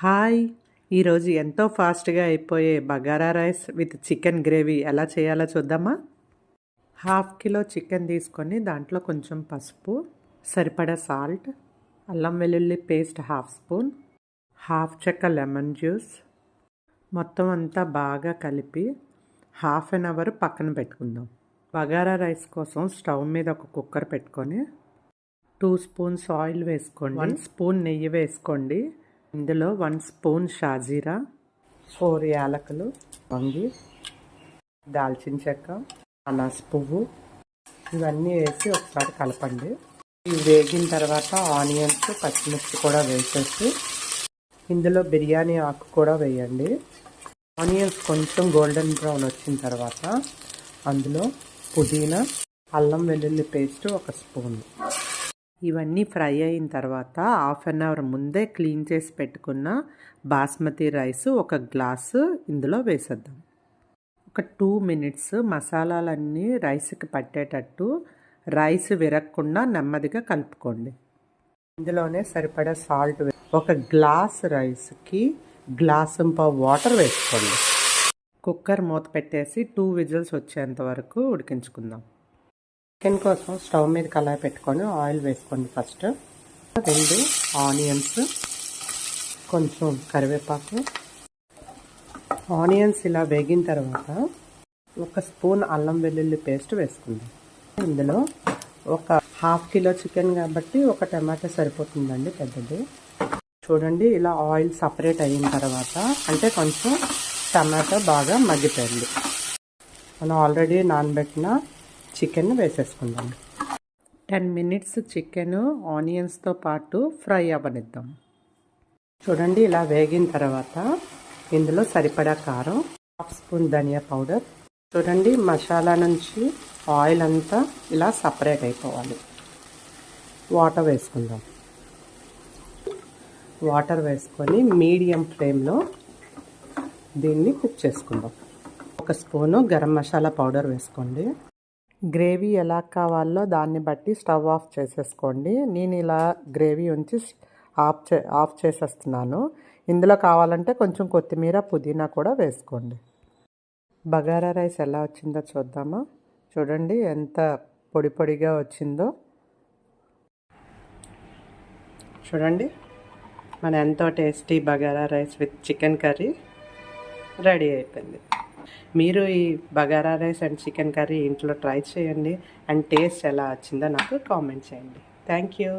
Hi! ఈరోజు ఎంతో ఫాస్ట్‌గా అయిపోయే bagara rice with chicken gravy ఎలా చేయాలో చూద్దామా? హాఫ్ కిలో చికెన్ తీసుకొని దాంట్లో కొంచెం పసుపు, సరిపడా సాల్ట్, అల్లం వెల్లుల్లి పేస్ట్ హాఫ్ స్పూన్, హాఫ్ చెక్క లెమన్ జ్యూస్ మొత్తం అంతా బాగా కలిపి హాఫ్ అన్ అవర్ పక్కన పెట్టుకుందాం. బగారా రైస్ కోసం స్టవ్ మీద ఒక కుక్కర్ పెట్టుకొని 2 స్పూన్స్ ఆయిల్ వేసుకోండి, 1 స్పూన్ నెయ్యి వేసుకోండి. ఇందులో 1 స్పూన్ షాజీరా, 4 యాలకులు, వంగి, దాల్చిన చెక్క, అనాస పువ్వు ఇవన్నీ వేసి ఒకసారి కలపండి. ఇవి వేగిన తర్వాత ఆనియన్స్, పచ్చిమిర్చి కూడా వేసేసి ఇందులో బిర్యానీ ఆకు కూడా వేయండి. ఆనియన్స్ కొంచెం గోల్డెన్ బ్రౌన్ వచ్చిన తర్వాత అందులో పుదీనా, అల్లం వెల్లుల్లి పేస్ట్ 1 స్పూన్. ఇవన్నీ ఫ్రై అయిన తర్వాత హాఫ్ అన్ అవర్ ముందే క్లీన్ చేసి పెట్టుకున్న బాస్మతి రైస్ 1 గ్లాసు ఇందులో వేసేద్దాం. ఒక 2 మినిట్స్ మసాలాలన్నీ రైస్కి పట్టేటట్టు రైస్ విరగకుండా నెమ్మదిగా కలుపుకోండి. ఇందులోనే సరిపడా సాల్ట్, 1 గ్లాస్ రైస్కి గ్లాసుంపావు వాటర్ వేసుకోండి. కుక్కర్ మూత పెట్టేసి 2 విజిల్స్ వచ్చేంత వరకు ఉడికించుకుందాం. చికెన్ కోసం స్టవ్ మీద కళాయి పెట్టుకొని ఆయిల్ వేసుకోండి. ఫస్ట్ 2 ఆనియన్స్, కొంచెం కరివేపాకు. ఆనియన్స్ ఇలా వేగిన తర్వాత 1 స్పూన్ అల్లం వెల్లుల్లి పేస్ట్ వేసుకుందాం. ఇందులో ఒక హాఫ్ కిలో చికెన్ కాబట్టి 1 టమాటా సరిపోతుందండి, పెద్దది. చూడండి, ఇలా ఆయిల్ సపరేట్ అయిన తర్వాత అంటే కొంచెం టమాటా బాగా మగ్గిపోయింది. మనం ఆల్రెడీ నానబెట్టిన చికెన్ వేసేసుకుందాం. 10 మినిట్స్ చికెన్ ఆనియన్స్తో పాటు ఫ్రై అవ్వనిద్దాం. చూడండి, ఇలా వేగిన తర్వాత ఇందులో సరిపడా కారం, హాఫ్ స్పూన్ ధనియా పౌడర్. చూడండి, మసాలా నుంచి ఆయిల్ అంతా ఇలా సపరేట్ అయిపోవాలి. వాటర్ వేసుకుందాం. వాటర్ వేసుకొని మీడియం ఫ్లేమ్లో దీన్ని కుక్ చేసుకుందాం. 1 స్పూను గరం మసాలా పౌడర్ వేసుకోండి. గ్రేవీ ఎలా కావాలో దాన్ని బట్టి స్టవ్ ఆఫ్ చేసేసుకోండి. నేను ఇలా గ్రేవీ ఉంచి ఆఫ్ చేసేస్తున్నాను. ఇందులో కావాలంటే కొంచెం కొత్తిమీర, పుదీనా కూడా వేసుకోండి. బగారా రైస్ ఎలా వచ్చిందో చూద్దామా? చూడండి, ఎంత పొడి పొడిగా వచ్చిందో. చూడండి, మన ఎంతో tasty bagara rice with chicken curry ready అయిపోయింది. మీరు ఈ bagara rice and chicken curry ఇంట్లో ట్రై చేయండి అండ్ టేస్ట్ ఎలా వచ్చిందో నాకు కామెంట్ చేయండి. Thank you.